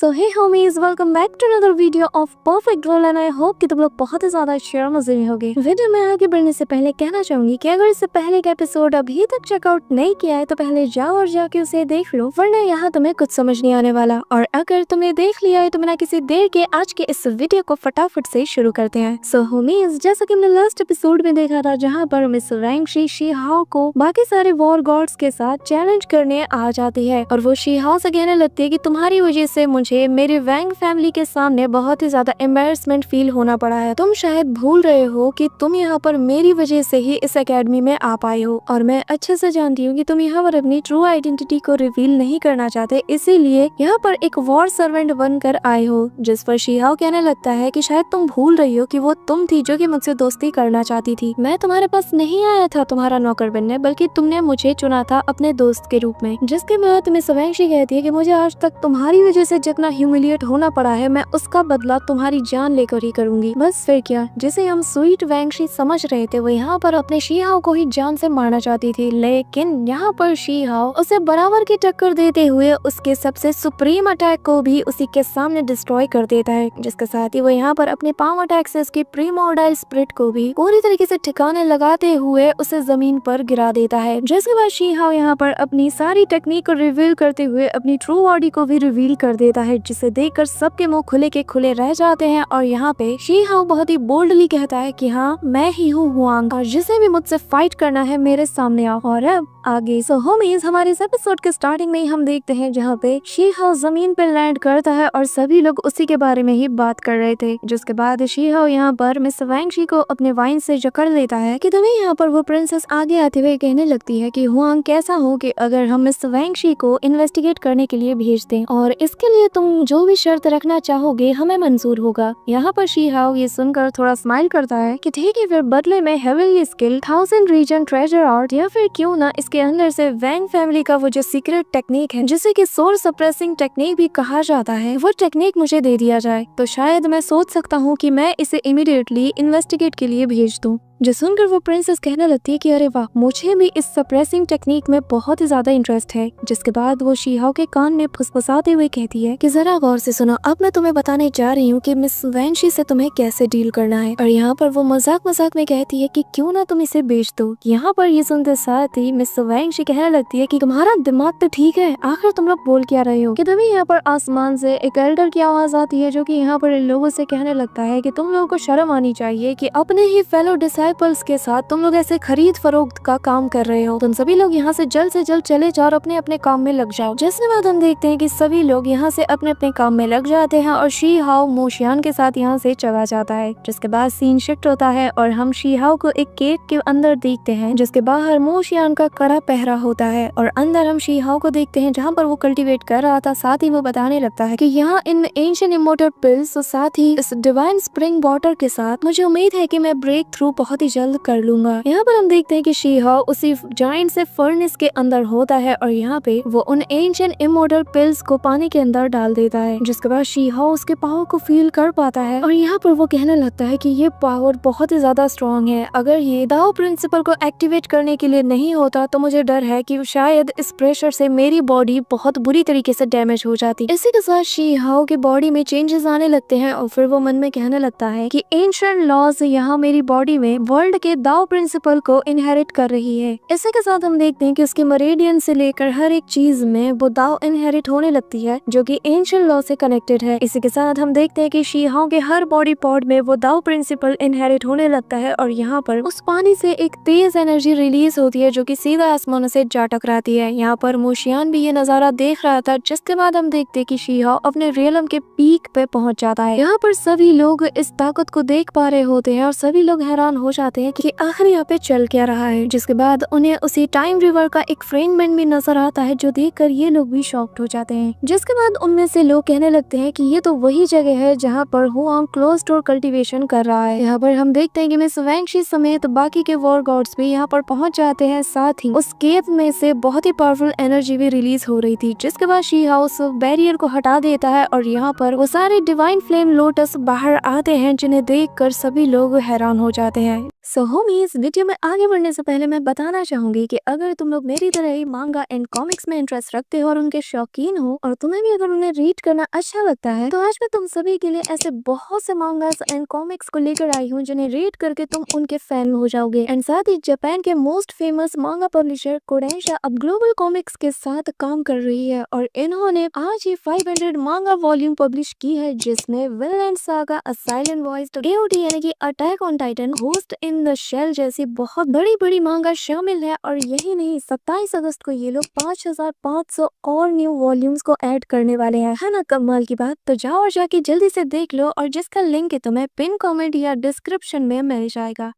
So hey homies, welcome back to another video of perfect girl and I hope कि तुम लोग बहुत ही ज्यादा शेयर मजे में होगे। वीडियो में आगे बढ़ने से पहले कहना चाहूंगी कि अगर इससे पहले का एपिसोड अभी तक चेकआउट नहीं किया है तो पहले जाओ और जाके उसे देख लो, वरना यहाँ तुम्हें कुछ समझ नहीं आने वाला। और अगर तुमने देख लिया है तो बिना किसी देर के आज के इस वीडियो को फटाफट से शुरू करते हैं। सो होमीज, जैसा कि हमने लास्ट एपिसोड में देखा था जहाँ पर मिस वैंगशी शी हाओ को बाकी सारे वॉर गॉड्स के साथ चैलेंज करने आ जाती है और वो शी हाओ से कहने लगती है कि तुम्हारी वजह से मुझे मेरे वैंग फैमिली के सामने बहुत ही ज्यादा एम्बैरसमेंट फील होना पड़ा है। तुम शायद भूल रहे हो कि तुम यहाँ पर मेरी वजह से ही इस एकेडमी में आ पाए हो और मैं अच्छे से जानती हूँ कि तुम यहाँ पर अपनी ट्रू आइडेंटिटी को रिवील नहीं करना चाहते, इसीलिए यहाँ पर एक वॉर सर्वेंट बनकर आए हो। जिस पर शी हाओ कहने लगता है कि शायद तुम भूल रही हो कि वो तुम थी जो कि मुझसे दोस्ती करना चाहती थी। मैं तुम्हारे पास नहीं आया था तुम्हारा नौकर बनने, बल्कि तुमने मुझे चुना था अपने दोस्त के रूप में। जिसके बाद मिस वैंगशी कहती है कि मुझे आज तक तुम्हारी वजह से जितना ह्यूमिलिएट होना पड़ा है मैं उसका बदला तुम्हारी जान लेकर ही करूंगी। बस फिर क्या, जिसे हम स्वीट वैंगशी समझ रहे थे वो यहाँ पर अपने शी हाओ को ही जान से मारना चाहती थी, लेकिन यहाँ पर शी हाओ उसे बराबर की टक्कर देते हुए उसके सबसे सुप्रीम अटैक को भी उसी के सामने डिस्ट्रॉय कर देता है। जिसके साथ ही वो यहाँ पर अपने पाम अटैक से उसके प्रीमोर्डाइल स्पिरिट को भी पूरी तरीके से ठिकाने लगाते हुए उसे जमीन पर गिरा देता है। जिसके बाद शी हाओ यहाँ पर अपनी सारी टेक्निक को रिवील करते हुए अपनी ट्रू बॉडी को भी रिवील कर देता है, जिसे देखकर सबके मुंह खुले के खुले रह जाते हैं। और यहाँ पे शी हाओ बहुत ही बोल्डली कहता है कि हाँ, मैं ही हूँ हुआंग और जिसे भी मुझसे फाइट करना है मेरे सामने आओ। और अब आगे सो होमीज, हमारे इस एपिसोड के स्टार्टिंग में ही हम देखते हैं जहाँ पे शी हाओ जमीन पे लैंड करता है और सभी लोग उसी के बारे में ही बात कर रहे थे। जिसके बाद शी हाओ यहाँ पर मिस वैंगशी को अपने वाइन से जकड़ लेता है कि तुम्हें यहाँ पर वो प्रिंसेस आगे आते हुए कहने लगती है कि हुआंग कैसा हो कि अगर हम मिस वैंगशी को इन्वेस्टिगेट करने के लिए भेज दें और इसके लिए तुम जो भी शर्त रखना चाहोगे हमें मंजूर होगा। यहाँ पर शी हाओ ये सुनकर थोड़ा स्माइल करता है कि ठीक है, फिर बदले में heavenly skill, 1000 reason treasure art, या फिर क्यों ना इसके अंदर से वैंग फैमिली का वो जो सीक्रेट टेक्निक है जिसे कि सोल सप्रेसिंग टेक्निक भी कहा जाता है, वो टेक्निक मुझे दे दिया जाए तो शायद मैं सोच सकता हूँ कि मैं इसे इमीडिएटली इन्वेस्टिगेट के लिए भेज दूँ। जो सुनकर वो प्रिंसेस कहने लगती है कि अरे वाह, मुझे भी इस सप्रेसिंग टेक्निक में बहुत ही ज्यादा इंटरेस्ट है। जिसके बाद वो शी हाओ के कान में फुसफुसाते हुए कहती है कि जरा गौर से सुनो, अब मैं तुम्हें बताने जा रही हूँ कि मिस वैंगशी से तुम्हें कैसे डील करना है। और यहाँ पर वो मजाक मजाक में कहती है कि क्यों ना तुम इसे बेच दो। यहाँ पर ये सुनते साथ ही मिस वैंगशी कहने लगती है कि तुम्हारा दिमाग तो ठीक है, आखिर तुम लोग बोल क्या रहे हो। कि तभी यहाँ पर आसमान से एक एल्डर की आवाज आती है जो कि यहाँ पर इन लोगों से कहने लगता है कि तुम लोगों को शर्म आनी चाहिए कि अपने ही फेलो डिसाइपल्स के साथ तुम लोग ऐसे खरीद फरोख्त का काम कर रहे हो। तुम सभी लोग यहाँ से जल्द चले जाओ और अपने अपने काम में लग जाओ। जिसके बाद हम देखते हैं कि सभी लोग यहाँ से अपने अपने काम में लग जाते हैं और शी हाओ मोशियान के साथ यहाँ से चला जाता है। जिसके बाद सीन शिफ्ट होता है और हम शी हाओ को एक केक के अंदर देखते हैं जिसके बाहर मोशियान का कड़ा पहरा होता है और अंदर हम शी हाओ को देखते हैं जहाँ पर वो कल्टीवेट कर रहा था। साथ ही वो बताने लगता है कि यहाँ इन एंशिएंट इमोर्टल पिल्स और साथ ही इस डिवाइन स्प्रिंग वाटर के साथ मुझे उम्मीद है कि मैं ब्रेक थ्रू बहुत ही जल्द कर लूंगा। यहाँ पर हम देखते हैं कि शी हाओ उसी जायंट से फर्नेस के अंदर होता है और यहाँ पे वो उन एंशिएंट इमोर्टल पिल्स को पानी के अंदर डाल देता है। जिसके बाद शी हाओ उसके पावर को फील कर पाता है और यहाँ पर वो कहने लगता है कि ये पावर बहुत ही ज्यादा स्ट्रॉन्ग है। अगर ये दाओ प्रिंसिपल को एक्टिवेट करने के लिए नहीं होता तो मुझे डर है कि शायद इस प्रेशर से मेरी बॉडी बहुत बुरी तरीके से डैमेज हो जाती। इसी के साथ शी हाओ की बॉडी में चेंजेस आने लगते हैं और फिर वो मन में कहने लगता है कि एंशिएंट लॉज यहाँ मेरी बॉडी में वर्ल्ड के दाओ प्रिंसिपल को इनहेरिट कर रही है। इसी के साथ हम देखते हैं कि उसके मेरिडियन से लेकर हर एक चीज में वो दाओ इनहेरिट होने लगती है जो कि एंशिएंट लॉ से कनेक्टेड है। इसी के साथ हम देखते हैं कि शी हाओ के हर बॉडी पार्ट में वो दाओ प्रिंसिपल इनहेरिट होने लगता है और यहाँ पर उस पानी से एक तेज एनर्जी रिलीज होती है जो कि सीधा आसमान से जा टकराती है। यहाँ पर मोशियान भी ये नजारा देख रहा था। जिसके बाद हम देखते हैं कि शी हाओ अपने रियलम के पीक पे पहुंच जाता है। यहाँ पर सभी लोग इस ताकत को देख पा रहे होते हैं और सभी लोग हैरान हो जाते हैं कि आखिर यहाँ पे चल क्या रहा है। जिसके बाद उन्हें उसी टाइम रिवर का एक फ्रेगमेंट भी नजर आता है जो देखकर ये लोग भी शॉक्ड हो जाते हैं। जिसके बाद उनमें से लोग कहने लगते हैं कि ये तो वही जगह है जहाँ पर हुआंग क्लोज डोर कल्टीवेशन कर रहा है। यहाँ पर हम देखते हैं कि मिस वैंगशी समेत बाकी के वॉर गॉड्स भी यहाँ पर पहुंच जाते हैं। साथ ही उस केव में से बहुत ही पावरफुल एनर्जी भी रिलीज हो रही थी। जिसके बाद शी हाओ उस बैरियर को हटा देता है और यहाँ पर वो सारे डिवाइन फ्लेम लोटस बाहर आते हैं जिन्हें देखकर सभी लोग हैरान हो जाते हैं। सो होमीज, वीडियो में आगे बढ़ने से पहले मैं बताना चाहूंगी कि अगर तुम लोग मेरी तरह ही मांगा एंड कॉमिक्स में इंटरेस्ट रखते हो और उनके शौकीन हो और तुम्हें भी अगर उन्हें रीड करना अच्छा लगता है, तो आज मैं तुम सभी के लिए ऐसे बहुत से मांगास एंड कॉमिक्स को लेकर आई हूँ जिन्हें रीड करके तुम उनके फैन हो जाओगे। एंड साथ ही जापान के मोस्ट फेमस मांगा पब्लिशर कोडेंशा अब ग्लोबल कॉमिक्स के साथ काम कर रही है और इन्होंने आज ही 500 मांगा वॉल्यूम पब्लिश की है, जिसमें Vinland Saga, a silent voice, AOT यानी कि attack on Titan, ghost in the shell जैसी बहुत बड़ी मांगा शामिल है। और यही नहीं, 27 अगस्त को ये लोग 5500 और न्यू वॉल्यूम्स को ऐड करने वाले हैं। है ना कमाल की बात? तो जाओ और जाके जल्दी से देख लो, और जिसका लिंक है तुम्हें पिन कमेंट या डिस्क्रिप्शन में मिल जाएगा।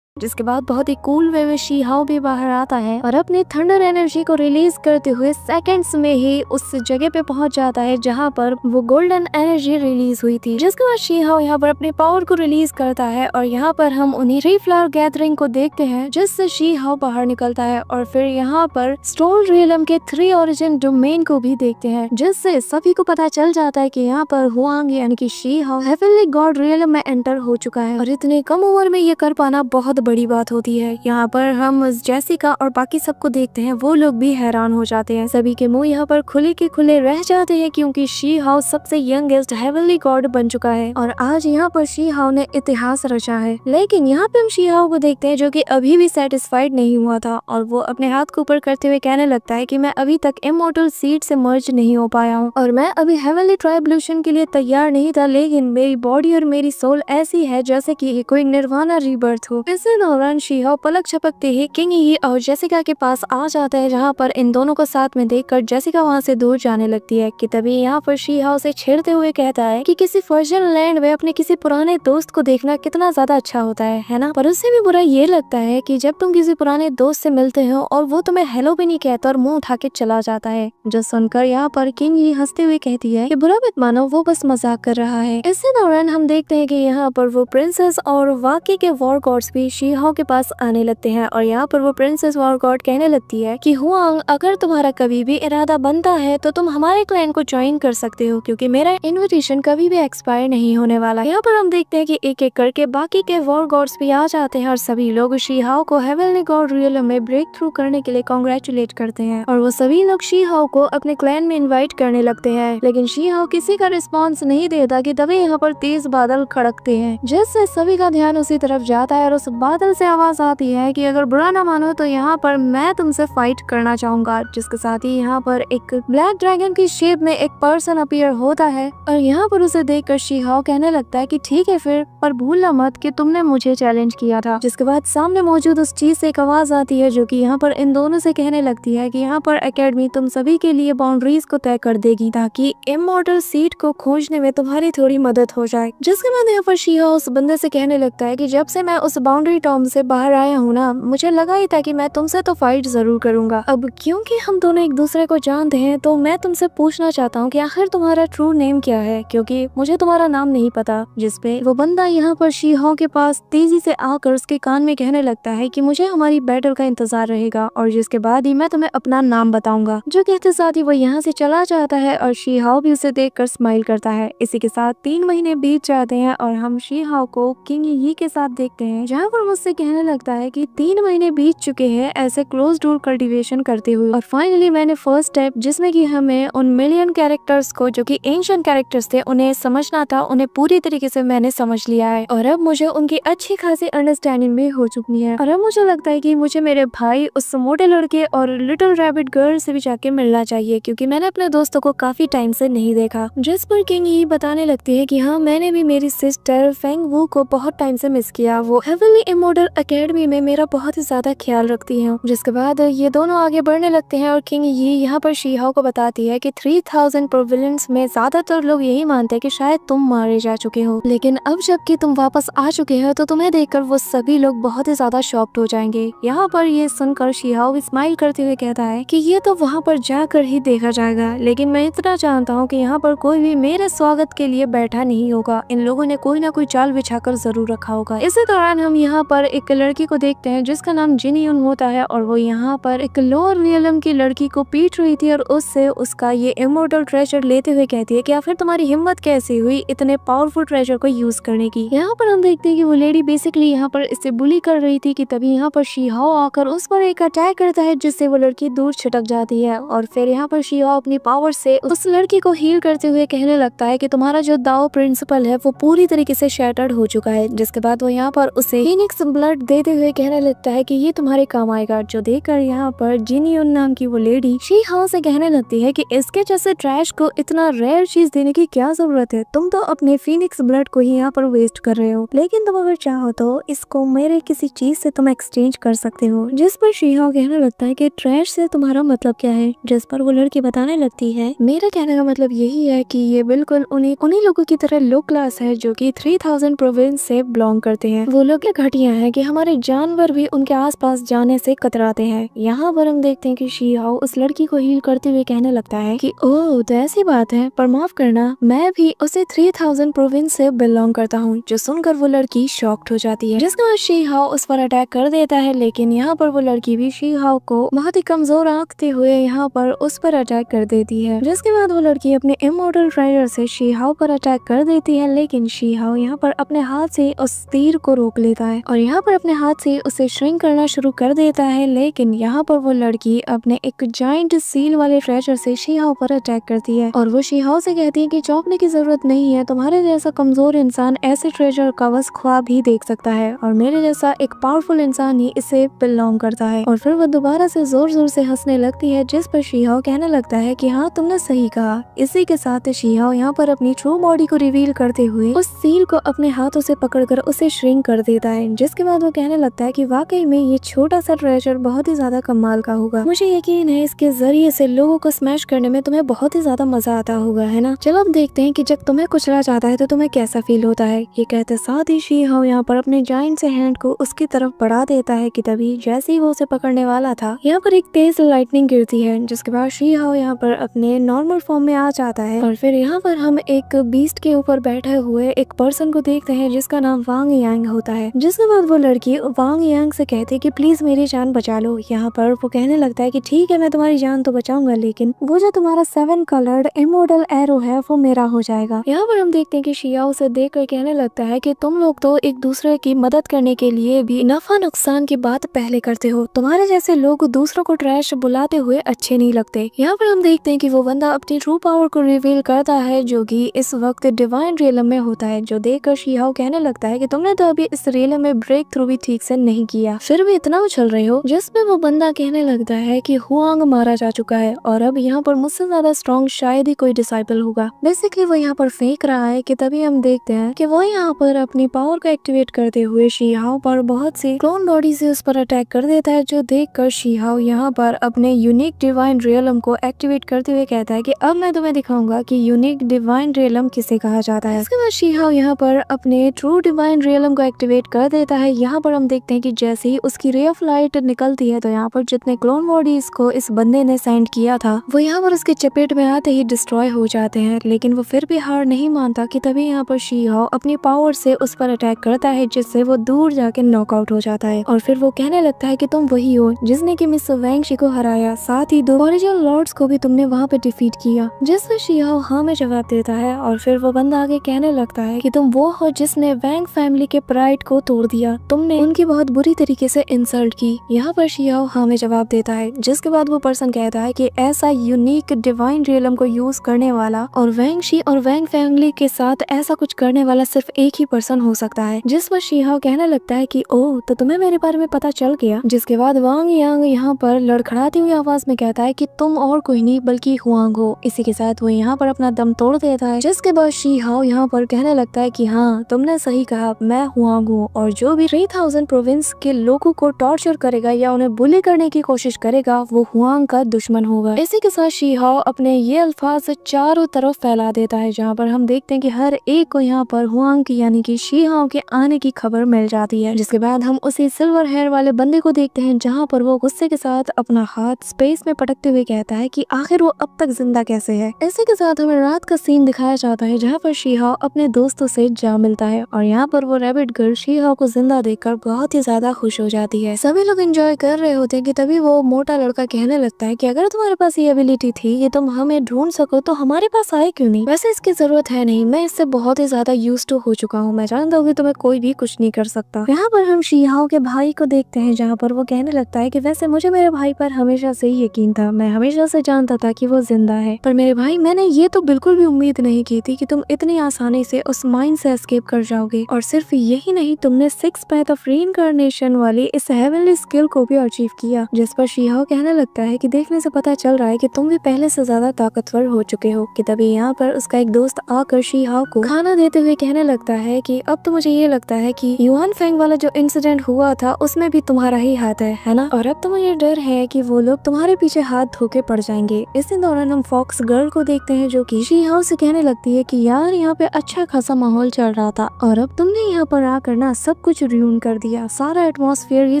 जिसके बाद बहुत ही कूल वे में शी हाओ भी बाहर आता है और अपनी थंडर एनर्जी को रिलीज करते हुए सेकंड्स में ही उस जगह पे पहुंच जाता है जहां पर वो गोल्डन एनर्जी रिलीज हुई थी। जिसके बाद शी हाओ यहाँ पर अपने पावर को रिलीज करता है और यहाँ पर हम उन्हीं 3 फ्लावर गैदरिंग को देखते हैं, जिससे शी हाओ बाहर निकलता है। और फिर यहाँ पर स्टोन रियलम के 3 ओरिजिन डोमेन को भी देखते हैं, जिससे सभी को पता चल जाता है कि यहाँ पर हुआंग यानी कि शी हाओ हेवनली गॉड रियलम में एंटर हो चुका है। और इतने कम उम्र में ये कर पाना बहुत बड़ी बात होती है। यहाँ पर हम जेसिका और बाकी सबको देखते हैं, वो लोग भी हैरान हो जाते हैं। सभी के मुंह यहाँ पर खुले के खुले रह जाते हैं, क्योंकि शी हाओ सबसे यंगेस्ट हेवनली गॉड बन चुका है और आज यहाँ पर शी हाओ ने इतिहास रचा है। लेकिन यहाँ पे हम शी हाओ को देखते हैं जो कि अभी भी सेटिस्फाइड नहीं हुआ था और वो अपने हाथ को ऊपर करते हुए कहने लगता है कि मैं अभी तक इमॉर्टल सीड से मर्ज नहीं हो पाया हूँ और मैं अभी हेवनली ट्राइब्यूशन के लिए तैयार नहीं था, लेकिन मेरी बॉडी और मेरी सोल ऐसी है जैसे कि कोई निर्वाणा रीबर्थ हो। इसी दौरान शी हाओ पलक झपकते ही किंग यी और जेसिका के पास आ जाता है, जहाँ पर इन दोनों को साथ में देखकर जेसिका वहाँ से दूर जाने लगती है कि तभी यहाँ पर शी हाओ से छेड़ते हुए कहता है कि किसी फर्जन लैंड में अपने किसी पुराने दोस्त को देखना कितना ज्यादा अच्छा होता है ना? पर उससे भी बुरा ये लगता है कि जब तुम किसी पुराने दोस्त से मिलते हो और वो तुम्हें हेलो भी नहीं कहता और मुंह उठा के चला जाता है। जो सुनकर यहाँ पर किंग यी हंसते हुए कहती है कि बुरा मत मानो, वो बस मजाक कर रहा है। इसी दौरान हम देखते हैं कि यहाँ पर वो प्रिंसेस और वाकई के वॉर गॉड्स भी शी हाओ के पास आने लगते हैं और यहाँ पर वो प्रिंसेस वॉर गॉड कहने लगती है कि हुआंग, अगर तुम्हारा कभी भी इरादा बनता है तो तुम हमारे क्लैन को ज्वाइन कर सकते हो, क्योंकि मेरा इनविटेशन कभी भी एक्सपायर नहीं होने वाला। यहाँ पर हम देखते हैं कि एक एक करके बाकी के वॉर गॉड्स भी आ जाते हैं और सभी लोग शी हाओ को हेवनली गॉड रियलम में ब्रेक थ्रू करने के लिए कांग्रेचुलेट करते हैं और वो सभी लोग शी हाओ को अपने क्लैन में इन्वाइट करने लगते हैं। लेकिन शी हाओ किसी का रिस्पॉन्स नहीं देता कि तभी यहाँ पर तेज बादल खड़कते हैं, जिससे सभी का ध्यान उसी तरफ जाता है और उस बादल से आवाज आती है कि अगर बुरा ना मानो तो यहाँ पर मैं तुमसे फाइट करना चाहूंगा। जिसके साथ ही यहाँ पर एक ब्लैक ड्रैगन की शेप में एक पर्सन अपीयर होता है और यहाँ पर उसे देखकर शी हाओ कहने लगता है कि ठीक है फिर, पर भूलना मत कि तुमने मुझे चैलेंज किया था। जिसके बाद सामने मौजूद उस चीज से एक आवाज आती है जो कि यहाँ पर इन दोनों से कहने लगती है कि यहाँ पर एकेडमी तुम सभी के लिए बाउंड्रीज को तय कर देगी ताकि इमॉर्टल सीड को खोजने में तुम्हारी थोड़ी मदद हो जाए। जिसके बाद यहाँ पर शी हाओ उस बंदे से कहने लगता है कि जब से मैं उस बाउंड्री टॉम से बाहर आया हूँ ना, मुझे लगा ही था कि मैं तुमसे तो फाइट जरूर करूंगा। अब क्योंकि हम दोनों एक दूसरे को जानते हैं तो मैं तुमसे पूछना चाहता हूँ कि आखिर तुम्हारा ट्रू नेम क्या है, क्योंकि मुझे तुम्हारा नाम नहीं पता। जिसपे वो बंदा यहाँ पर शी हाओ के पास तेजी से आकर उसके कान में कहने लगता है कि मुझे हमारी बैटल का इंतजार रहेगा और जिसके बाद ही मैं तुम्हें अपना नाम बताऊंगा। जो कहते साथ ही वो यहाँ से चला जाता है और शी हाओ भी उसे देखकर स्माइल करता है। इसी के साथ 3 महीने बीत जाते हैं और हम शी हाओ को किंग यी के साथ देखते हैं, जहाँ पर मुझसे कहने लगता है कि 3 महीने बीत चुके हैं ऐसे क्लोज डोर कल्टीवेशन करते हुए और फाइनली मैंने फर्स्ट स्टेप, जिसमें कि हमें उन मिलियन कैरेक्टर्स को जो कि एंशिएंट कैरेक्टर्स थे उन्हें समझना था, उन्हें पूरी तरीके से मैंने समझ लिया है और अब मुझे उनकी अच्छी खासी अंडरस्टैंडिंग भी हो चुकी है। और अब मुझे लगता है कि मुझे मेरे भाई, उस मोटे लड़के और लिटिल रैबिट गर्ल से भी जाके मिलना चाहिए, क्योंकि मैंने अपने दोस्तों को काफी टाइम से नहीं देखा। जिस पर किंग यी बताने लगती है कि हाँ, मैंने भी मेरी सिस्टर फेंग वू को बहुत टाइम से मिस किया, वो हेवनली इमॉर्टल एकेडमी में मेरा बहुत ही ज्यादा ख्याल रखती है। जिसके बाद ये दोनों आगे बढ़ने लगते हैं और किंग यी यहाँ पर शी हाओ को बताती है कि 3000 प्रोविलेंस में ज्यादातर लोग यही मानते हैं कि शायद तुम मारे जा चुके हो, लेकिन अब जबकि तुम वापस आ चुके हो तो तुम्हें देखकर वो सभी लोग बहुत ही ज्यादा शॉक्ड हो जाएंगे। यहाँ पर ये सुनकर शी हाओ स्माइल करते हुए कहता है कि ये तो वहाँ पर जाकर ही देखा जाएगा, लेकिन मैं इतना जानता हूँ कि यहाँ पर कोई भी मेरे स्वागत के लिए बैठा नहीं होगा, इन लोगों ने कोई ना कोई चाल बिछाकर जरूर रखा होगा। इसी दौरान हम यहाँ पर एक लड़की को देखते हैं जिसका नाम जिनयून होता है और वो यहाँ पर एक लोअर रियलम की लड़की को पीट रही थी और उससे उसका ये इमोर्टल ट्रेजर लेते हुए कहती है कि आखिर तुम्हारी हिम्मत कैसे हुई इतने पावरफुल ट्रेजर को यूज करने की। यहाँ पर हम देखते हैं कि वो लेडी बेसिकली यहाँ पर इससे बुली कर रही थी कि तभी यहाँ पर शी हाओ आकर उस पर एक अटैक करता है जिससे वो लड़की दूर छिटक जाती है और फिर यहाँ पर शी हाओ अपनी पावर से उस लड़की को हील करते हुए कहने लगता है कि तुम्हारा जो दाओ प्रिंसिपल है वो पूरी तरीके से शैटर्ड हो चुका है। जिसके बाद वो यहाँ पर उसे फीनिक्स ब्लड देते हुए कहने लगता है कि ये तुम्हारे काम आएगा। जो देखकर यहाँ पर जिनयून नाम की वो लेडी शी हाओ से कहने लगती है कि इसके जैसे ट्रैश को इतना रेयर चीज देने की क्या जरूरत है, तुम तो अपने फीनिक्स ब्लड को ही यहाँ पर वेस्ट कर रहे हो, लेकिन तुम अगर चाहो तो इसको मेरे किसी चीज से तुम एक्सचेंज कर सकते हो। जिस पर शी हाओ कहने लगता है कि ट्रैश से तुम्हारा मतलब क्या है। जिस पर वो लड़की बताने लगती है मेरा कहने का मतलब यही है कि ये बिल्कुल उन्हीं लोगों की तरह लो क्लास है जो कि 3000 प्रोविंस से बिलोंग करते हैं। वो लोग घटिया है कि हमारे जानवर भी उनके आसपास जाने से कतराते हैं। यहाँ पर हम देखते हैं कि शी हाओ उस लड़की को हील करते हुए कहने लगता है कि ओह तो ऐसी बात है, पर माफ करना मैं भी उसे 3000 प्रोविंस से बिलोंग करता हूँ। जो सुनकर वो लड़की शॉक्ड हो जाती है जिसके बाद शी हाओ उस पर अटैक कर देता है, लेकिन यहाँ पर वो लड़की भी शी हाओ को बहुत ही कमजोर आंकते हुए यहाँ पर उस पर अटैक कर देती है। जिसके बाद वो लड़की अपने इमोर्टल ट्रेजर से शी हाओ पर अटैक कर देती है, लेकिन शी हाओ यहाँ पर अपने हाथ से उस तीर को रोक लेता है और यहाँ पर अपने हाथ से उसे श्रिंक करना शुरू कर देता है। लेकिन यहाँ पर वो लड़की अपने एक जाइंट सील वाले ट्रेजर से शी हाओ पर अटैक करती है और वो शी हाओ से कहती है कि चौंकने की जरूरत नहीं है, तुम्हारे जैसा कमजोर इंसान ऐसे ट्रेजर का बस ख्वाब ही देख सकता है और मेरे जैसा एक पावरफुल इंसान ही इसे बिलोंग करता है। और फिर वो दोबारा से जोर जोर से हंसने लगती है जिस पर शी हाओ कहने लगता है कि हाँ तुमने सही कहा। इसी के साथ शी हाओ यहाँ पर अपनी ट्रू बॉडी को रिवील करते हुए उस सील को अपने हाथों से पकड़कर उसे श्रिंक कर देता है। जिसके बाद वो कहने लगता है कि वाकई में ये छोटा सा ट्रेजर बहुत ही ज्यादा कमाल का होगा, मुझे यकीन है इसके जरिए से लोगों को स्मैश करने में तुम्हें बहुत ही ज्यादा मजा आता होगा, है ना। चलो अब देखते हैं कि जब तुम्हें कुचला जाता है तो तुम्हें कैसा फील होता है। ये कहते साथ ही शी हाओ यहाँ पर अपने जाइंट से हैंड को उसकी तरफ बढ़ा देता है कि तभी जैसे ही वो उसे पकड़ने वाला था यहाँ पर एक तेज लाइटनिंग गिरती है। जिसके बाद शी हाओ यहाँ पर अपने नॉर्मल फॉर्म में आ जाता है और फिर यहाँ पर हम एक बीस्ट के ऊपर बैठे हुए एक पर्सन को देखते हैं जिसका नाम वांग यांग होता है। जिसके बाद वो लड़की वांग यांग से कहती है कि प्लीज मेरी जान बचा लो। यहाँ पर वो कहने लगता है कि ठीक है मैं तुम्हारी जान तो बचाऊंगा, लेकिन वो जो तुम्हारा 7 कलर्ड इमोर्टल एरो है वो मेरा हो जाएगा। यहाँ पर हम देखते हैं कि शी हाओ उसे देख कर कहने लगता है कि तुम लोग तो एक दूसरे की मदद करने के लिए भी नफा नुकसान की बात पहले करते हो, तुम्हारे जैसे लोग दूसरों को ट्रैश बुलाते हुए अच्छे नहीं लगते। यहाँ पर हम देखते हैं कि वो बंदा अपनी ट्रू पावर को रिवील करता है जो कि इस वक्त डिवाइन रियलम में होता है। जो देखकर शी हाओ कहने लगता है कि तुमने तो अभी इस रियलम में ब्रेक थ्रू भी ठीक से नहीं किया, फिर भी इतना उछल रहे हो। जिसमें वो बंदा कहने लगता है कि हुआंग मारा जा चुका है और अब यहाँ पर मुझसे ज्यादा स्ट्रॉन्ग शायद ही कोई डिसाइपल होगा। बेसिकली वो यहाँ पर फेंक रहा है कि तभी हम देखते हैं कि वो यहाँ पर अपनी पावर को एक्टिवेट करते हुए शी हाओ पर बहुत सी क्लोन बॉडी से उस पर अटैक कर देता है। जो देखकर शी हाओ यहाँ पर अपने यूनिक डिवाइन रियलम को एक्टिवेट करते हुए कहता है कि अब मैं तुम्हें दिखाऊंगा कि यूनिक डिवाइन रियलम किसे कहा जाता है। इसके बाद शी हाओ यहाँ पर अपने ट्रू डिवाइन रियलम को एक्टिवेट कर देता है। यहाँ पर हम देखते हैं कि जैसे ही उसकी रे ऑफ लाइट निकलती है तो यहाँ पर जितने क्लोन बॉडीज को इस बंदे ने सेंड किया था वो यहाँ पर उसके चपेट में आते ही डिस्ट्रॉय हो जाते हैं, लेकिन वो फिर भी हार नहीं मानता कि तभी यहाँ पर शी हाओ अपनी पावर से उस पर अटैक करता है जिससे वो दूर जाके नॉकआउट हो जाता है और फिर वो कहने लगता है कि तुम वही हो जिसने कि मिस वैंगशी को हराया, साथ ही 2 ओरिजिनल लॉर्ड्स को भी तुमने वहाँ पे डिफीट किया। जिससे शी हाओ हाँ में जवाब देता है और फिर वो बंदा आगे कहने लगता है कि तुम वो हो जिसने वैंग फैमिली के प्राइड को तोड़ दिया, तुमने उनकी बहुत बुरी तरीके से इंसल्ट की। यहाँ पर शी हाओ हाँ में जवाब देता है। जिसके बाद वो पर्सन कहता है कि ऐसा यूनिक डिवाइन रियलम को यूज करने वाला और वैंगशी और वैंग फैमिली के साथ ऐसा कुछ करने वाला सिर्फ एक ही पर्सन हो सकता है। जिस पर शी हाओ कहने लगता है कि ओह तो तुम्हें मेरे बारे में पता चल गया। जिसके बाद वांग यांग यहाँ पर लड़खड़ाती हुई आवाज में कहता है कि तुम और कोई नहीं बल्कि हुआंग हो। इसी के साथ वो यहाँ पर अपना दम तोड़ देता है। जिसके बाद शी हाओ यहाँ पर कहने लगता है कि हाँ तुमने सही कहा, मैं हुआंग हूँ और जो भी 3000 प्रोविंस के लोगों को टॉर्चर करेगा या उन्हें बुली करने की कोशिश करेगा वो हुआंग का दुश्मन होगा। इसी के साथ शी हाओ अपने ये अल्फाज चारों तरफ फैला देता है जहाँ पर हम देखते हैं कि हर एक को यहाँ पर हुआंग की यानी कि शी हाओ के आने की खबर मिल जाती है। जिसके बाद हम उसी सिल्वर हेयर वाले बंदे को देखते हैं जहाँ पर वो गुस्से के साथ अपना हाथ स्पेस में पटकते हुए कहता है कि आखिर वो अब तक जिंदा कैसे है। इसी के साथ हमें रात का सीन दिखाया जाता है जहाँ पर शी हाओ अपने दोस्तों से जा मिलता है और यहाँ पर वो रैबिट गर्ल शी हाओ को जिंदा देखकर बहुत ही ज्यादा खुश हो जाती है। सभी लोग एंजॉय कर रहे होते हैं कि तभी वो मोटा लड़का कहने लगता है कि अगर तुम्हारे पास ये एबिलिटी थी कि तुम हमें ढूंढ सको तो हमारे पास आए क्यों नहीं। वैसे इसकी जरूरत है नहीं, मैं इससे बहुत ही ज्यादा यूज्ड टू हो चुका हूँ, मैं जानता हूँ कि तुम्हें कोई भी कुछ नहीं कर सकता। यहाँ पर हम शीहाओ के भाई को देखते हैं जहाँ पर वो कहने लगता है कि वैसे मुझे मेरे भाई पर हमेशा से ही यकीन था, मैं हमेशा से जानता था कि वो जिंदा है, पर मेरे भाई मैंने ये तो बिल्कुल भी उम्मीद नहीं की थी कि तुम इतनी आसानी से उस माइंड से एस्केप कर जाओगे। और सिर्फ यही नहीं, तुमने 6 पैथ ऑफ रीइंकार्नेशन वाली इस हेवनली स्किल को भी अचीव किया। जिस पर शीहाओ कहने लगता है कि देखने से पता चल रहा है कि तुम भी पहले से ज्यादा ताकतवर हो चुके हो। कि तभी यहाँ पर उसका एक दोस्त आकर शीहाओ को खाना देते हुए कहने लगता है कि अब तो मुझे ये लगता है कि युआन फेंग वाला जो इंसिडेंट हुआ था उसमें भी तुम्हारा ही हाथ है ना। और अब तो मुझे डर है कि वो लोग तुम्हारे पीछे हाथ धोके पड़ जाएंगे। इसी दौरान हम फॉक्स गर्ल को देखते हैं जो कि शीहाओ से कहने लगती है कि यार यहाँ पे अच्छा खासा माहौल चल रहा था और अब तुमने यहाँ पर आकर ना सब कुछ रूइन कर दिया, सारा एटमॉस्फेयर ये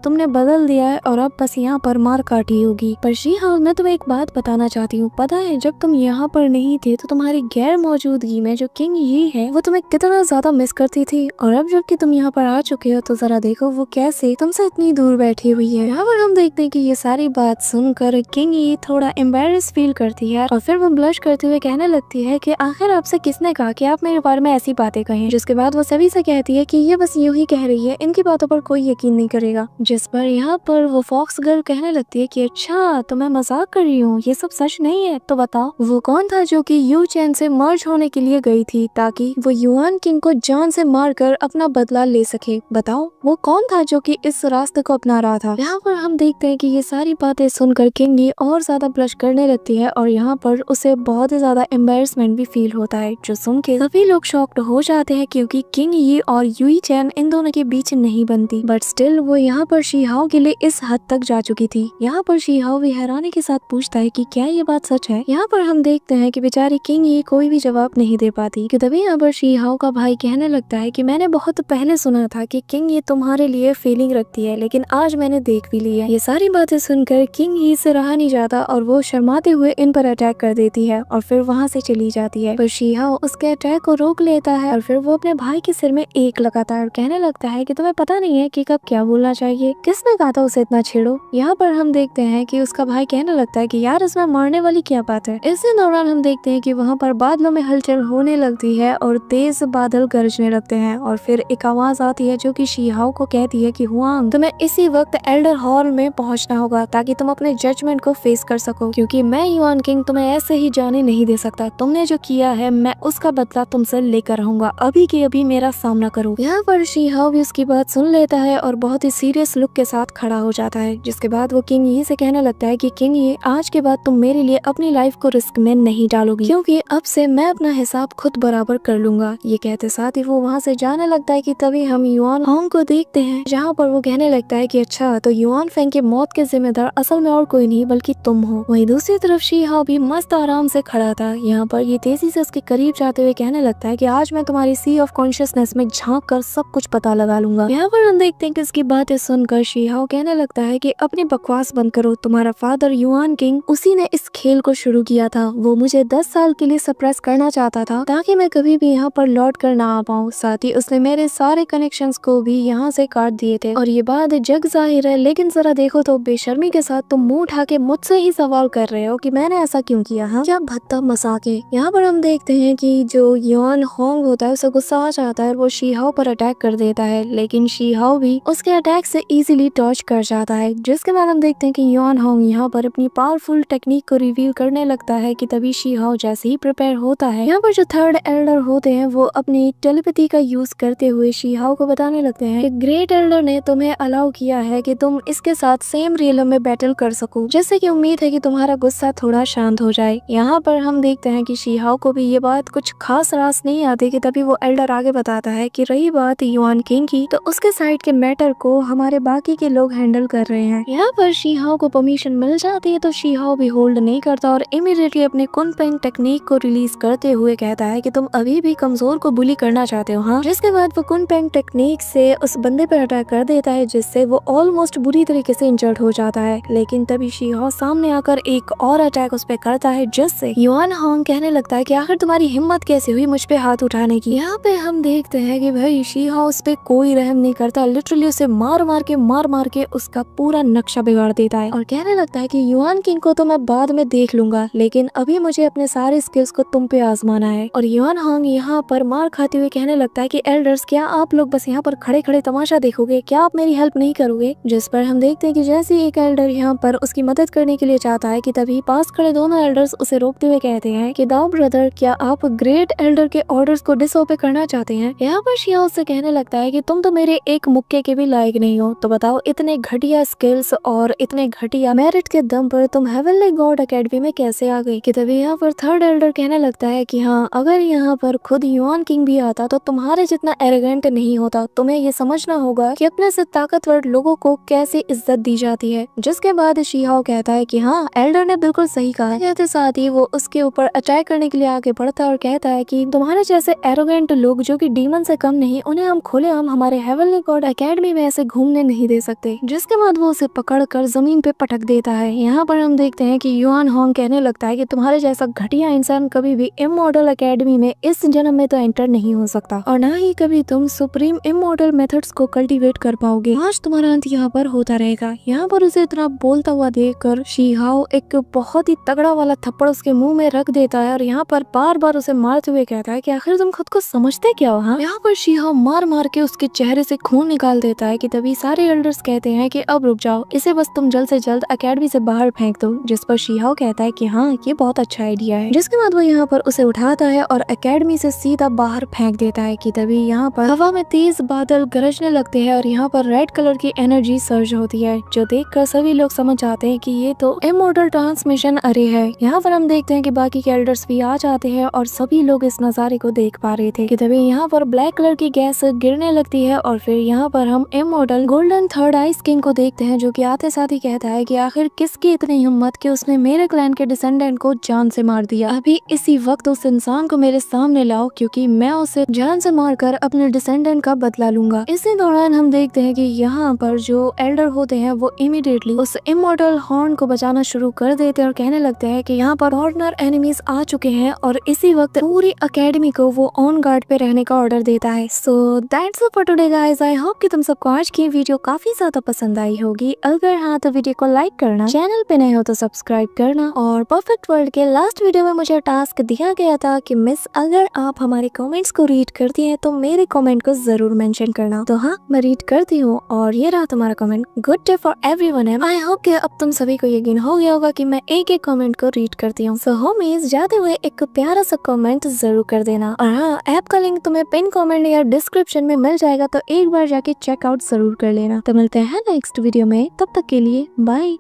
तुमने बदल दिया है और अब बस यहाँ पर मार काटी होगी। पर शीहाओ, मैं तुम्हें एक बात बताना चाहती हूँ, पता है जब तुम यहाँ पर नहीं थे तो तुम्हारी गैर मौजूदगी में जो किंग यी है वो तुम्हें कितना ज्यादा मिस करती थी, और अब जबकि तुम यहाँ पर आ चुके हो तो जरा देखो वो कैसे तुमसे इतनी दूर बैठी हुई है। यहाँ पर हम देखते हैं कि ये सारी बात सुनकर किंग यी थोड़ा एम्बेरस फील करती है और फिर वो ब्लश करते हुए कहने लगती है कि आखिर आपसे किसने कहा कि आप मेरे बारे में ऐसी बातें कहें। जिसके बाद वो सभी से कहती है कि ये बस यूं ही कह रही है, इनकी बातों पर कोई यकीन नहीं करेगा। जिस पर यहाँ पर वो फॉक्स गर्ल कहने लगती है कि अच्छा तो मैं मजाक कर रही हूँ, ये सब सच नहीं है, तो बताओ वो कौन था जो कि यू चैन से मर्ज होने के लिए गई थी ताकि वो युआन किंग को जान से मारकर अपना बदला ले सके। बताओ वो कौन था जो कि इस रास्ते को अपना रहा था। यहाँ पर हम देखते हैं कि ये सारी बातें सुनकर किंग ये और ज्यादा ब्लश करने लगती है और यहाँ पर उसे बहुत ही ज्यादा एम्बेरसमेंट भी फील होता है, जो सुन के सभी लोग शॉक्ड हो जाते हैं क्योंकि किंग ये और यूई चैन इन दोनों के बीच नहीं बनती। बट स्टिल वो यहाँ पर शीहाओ के लिए इस हद तक जा चुकी थी। यहाँ पर शीहाओ भी हैरानी के साथ पूछता है कि क्या ये बात सच है। यहाँ पर हम देखते हैं कि बेचारी किंग ये कोई भी जवाब नहीं दे पाती। कि तभी यहाँ पर शीहाओ का भाई कहने लगता है कि मैंने बहुत पहले सुना था कि किंग ये तुम्हारे लिए फीलिंग रखती है, लेकिन आज मैंने देख भी लिया। ये सारी बातें सुनकर किंग ये से रहा नहीं जाता और वो शर्माते हुए इन पर अटैक कर देती है और फिर वहाँ से चली जाती है। पर शीहाओ उसके अटैक को रोक लेता है और फिर वो अपने भाई के सिर में एक लगाता है और कहने लगता है कि तुम्हें पता नहीं है कि कब क्या बोलना चाहिए, किसने कहा था उसे इतना छेड़ो। यहाँ पर हम देखते हैं कि उसका भाई कहने लगता है कि यार इसमें मारने वाली क्या बात है। इसी दौरान हम देखते हैं कि वहाँ पर बादलों में हलचल होने लगती है और तेज बादल गरजने लगते हैं और फिर एक आवाज आती है जो कि शीहाओ को कहती है कि हुआंग तुम्हें इसी वक्त एल्डर हॉल में पहुंचना होगा ताकि तुम अपने जजमेंट को फेस कर सको, क्योंकि मैं युआन किंग तुम्हें ऐसे ही जाने नहीं दे सकता। तुमने जो किया है मैं उसका बदला तुमसे लेकर रहूंगा, अभी के अभी मेरा सामना करो। यहाँ पर शीहाओ भी उसकी बात सुन लेता है और बहुत ही सीरियस लुक के साथ खड़ा हो जाता है। जिसके बाद वो किंग यी से कहने लगता है कि किंग यी आज के बाद तुम मेरे लिए अपनी लाइफ को रिस्क में नहीं डालोगी, क्योंकि अब से मैं अपना हिसाब खुद बराबर कर लूंगा। ये कहते साथ ही वो वहाँ से जाने लगता है कि तभी हम युआन होंग को देखते हैं जहाँ पर वो कहने लगता है कि अच्छा तो युआन फेंग की मौत के जिम्मेदार असल में और कोई नहीं बल्कि तुम हो। वहीं दूसरी तरफ शीहाओ भी मस्त आराम से खड़ा था। यहाँ पर ये तेजी से उसके करीब जाते हुए कहने लगता है कि आज मैं तुम्हारी सी ऑफ कॉन्शियसनेस में झांक कर सब कुछ पता लगा लूंगा। यहाँ पर हम देखते हैं कि इसकी बातें सुनकर शीहाओ कहने लगता है कि अपनी बकवास बंद करो, तुम्हारा फादर युआन किंग उसी ने इस खेल को शुरू किया था। वो मुझे 10 साल के लिए सप्रेस करना चाहता था ताकि मैं कभी भी यहाँ पर लौट कर ना आ पाऊँ। साथ ही उसने मेरे सारे कनेक्शंस को भी यहाँ से काट दिए थे और ये बात जग जाहिर है, लेकिन जरा देखो तो बेशर्मी के साथ तुम मुंह उठा के मुझसे ही सवाल कर रहे हो कि मैंने ऐसा क्यों किया। हाँ क्या भद्दा मजाक है। यहाँ पर हम देखते हैं कि जो युआन होंग होता है उसे गुस्सा आ जाता है और वो शीहाओ पर अटैक कर देता है, लेकिन शीहाओ भी उसके अटैक से इजीली डॉज कर जाता है। जिसके बाद हम देखते हैं कि युआन होंग यहाँ पर अपनी पावरफुल टेक्निक को रिवील करने लगता है कि तभी शीहाओ जैसे ही प्रिपेयर होता है, यहाँ पर जो थर्ड एल्डर होते हैं वो अपनी टेलीपैथी का यूज करते हुए शीहाओ को बताने लगते हैं कि ग्रेट एल्डर ने तुम्हें अलाउ किया है कि तुम इसके साथ सेम रियलम में बैटल कर सको, जिससे कि उम्मीद है कि तुम्हारा गुस्सा थोड़ा शांत हो जाए। यहाँ पर हम देखते हैं कि शीहाओ को भी ये बात कुछ खास रास नहीं आती कि तभी वो एल्डर आगे बताता है कि रही बात युआन किंग की तो उसके साइड के मैटर को हमारे बाकी के लोग हैंडल कर रहे हैं। यहाँ पर शीहाओ को परमिशन मिल जाती है तो शीहाओ भी होल्ड नहीं करता और इमीडिएटली अपने कुनपेंग टेक्निक को रिलीज करते हुए कहता है कि तुम अभी भी कमजोर को बुली करना चाहते हो। हाँ, जिसके बाद वो कुनपेंग टेक्निक से उस बंदे पर अटैक कर देता है जिससे वो ऑलमोस्ट बुरी तरीके से इंजर्ड हो जाता है। लेकिन तभी शीहाओ सामने आकर एक और अटैक उस पर करता है जिससे युआन होंग कहने लगता है कि आखिर तुम्हारी हिम्मत कैसे हुई मुझ पे हाथ उठाने की। यहाँ पे हम देखते हैं कि भाई शीहाओ उस पे कोई रहम नहीं करता, लिटरली उसे मार मार के उसका पूरा नक्शा बिगाड़ देता है और कहने लगता है कि युआन किंग को तो मैं बाद में देख लूंगा, लेकिन अभी मुझे अपने सारे स्किल्स को तुम पे आजमाना है। और युआन हांग यहाँ पर मार खाते हुए कहने लगता है कि एल्डर्स, क्या आप लोग बस यहाँ पर खड़े खड़े तमाशा देखोगे, क्या आप मेरी हेल्प नहीं करोगे? जिस पर हम देखते हैं कि जैसे एक एल्डर यहाँ पर उसकी मदद करने के लिए चाहता है कि तभी पास खड़े दोनों एल्डर्स उसे रोकते हुए कहते हैं कि दाओ ब्रदर, क्या आप ग्रेट एल्डर के ऑर्डर्स को डिसओबे करना चाहते हैं? यहाँ पर शिया उससे कहने लगता है कि तुम तो मेरे एक मुक्के के भी लायक नहीं हो, तो बताओ इतने घटिया स्किल्स और इतने घटिया मेरिट के दम पर तुम हेवनली गॉड एकेडमी में कैसे आ गई? कि तभी यहाँ पर थर्ड एल्डर कहने लगता है कि हाँ, अगर यहाँ पर खुद युआन किंग भी आता तो तुम्हारे जितना एरोगेंट नहीं होता। तुम्हें ये समझना होगा कि अपने से ताकतवर लोगों को कैसे इज्जत दी जाती है। जिसके बाद शिहाओ कहता है कि हाँ, एल्डर ने बिल्कुल सही कहा। कहते साथ ही वो उसके ऊपर अटैक करने के लिए आगे बढ़ता है और कहता है कि तुम्हारे जैसे एरोगेंट लोग जो कि डीमन से कम नहीं, उन्हें हम खुलेआम हमारे हेवनली गॉड एकेडमी में ऐसे घूमने नहीं दे सकते। जिसके बाद वो उसे पकड़कर जमीन पे पटक देता है। यहाँ पर हम देखते हैं कि युआन हांग कहने लगता है कि तुम्हारे जैसा घटिया इंसान कभी भी इमॉर्टल एकेडमी में इस जन्म में तो एंटर नहीं हो सकता और ना ही कभी तुम सुप्रीम इमॉर्टल मेथड्स को कल्टीवेट कर पाओगे। आज तुम्हारा अंत यहाँ पर होता रहेगा। यहाँ पर उसे इतना बोलता हुआ देखकर शिहाओ एक बहुत ही तगड़ा वाला थप्पड़ उसके मुंह में रख देता है और यहाँ पर बार बार उसे मारते हुए कहता है कि आखिर तुम खुद को समझते क्या हो? हाँ, यहाँ पर शिहाओ मार मार के उसके चेहरे से खून निकाल देता है कि तभी सारे एल्डर्स कहते हैं कि अब रुक जाओ, इसे बस तुम जल्द से जल्द एकेडमी से बाहर फेंक दो। जिस पर शिहाओ कहता है कि हाँ, ये बहुत अच्छा आइडिया है। जिसके बाद वो यहाँ पर उसे उठाता है और एकेडमी से सीधा बाहर फेंक देता है कि तभी यहाँ पर हवा में तेज बादल गरजने लगते हैं और यहाँ पर रेड कलर की एनर्जी सर्ज होती है, जो देखकर सभी लोग समझ जाते हैं कि ये तो इमॉर्टल ट्रांसमिशन अरे है। यहाँ पर हम देखते हैं कि बाकी के एल्डर्स भी आ जाते हैं और सभी लोग इस नजारे को देख पा रहे थे कि तभी यहाँ पर ब्लैक कलर की गैस गिरने लगती है और फिर यहाँ पर हम immortal golden third ice king को देखते हैं, जो कि आते साथ ही कहता है कि आखिर किसकी इतनी हिम्मत कि उसने मेरे क्लैन के डिसेंडेंट को जान से मार दिया। अभी इसी वक्त उस इंसान को मेरे सामने लाओ, क्योंकि मैं उसे जान से मारकर अपने डिसेंडेंट का बदला लूंगा। इसी दौरान हम देखते हैं कि यहाँ पर जो एल्डर होते हैं वो इमीडिएटली उस इमॉर्टल हॉर्न को बचाना शुरू कर देते हैं और कहने लगते हैं कि यहाँ पर हॉर्नर एनिमीज आ चुके हैं और इसी वक्त पूरी एकेडमी को वो ऑन गार्ड पे रहने का ऑर्डर देता है। So that's it for today guys. I hope कि तुम सबको आज की वीडियो काफी ज्यादा पसंद आई होगी। अगर हाँ तो वीडियो को लाइक करना, चैनल पे नए हो तो सब्सक्राइब करना। और परफेक्ट वर्ल्ड के लास्ट वीडियो में मुझे टास्क दिया गया था कि मिस, अगर आप हमारे कमेंट्स को रीड करती हैं तो मेरे कमेंट को जरूर मेंशन करना। तो हाँ, मैं रीड करती हूँ और ये रहा तुम्हारा comment. Good day for everyone. I hope कि अब तुम सभी को यकीन हो गया होगा कि मैं एक एक कमेंट को रीड करती हूँ। सो होमीज, जाते हुए एक प्यारा सा कमेंट जरूर कर देना। और हाँ, ऐप का लिंक तुम्हें पिन कमेंट या डिस्क्रिप्शन में मिल जाएगा, तो एक बार जाके चेकआउट जरूर कर लेना। तो मिलते हैं नेक्स्ट वीडियो में, तब तक के लिए बाय।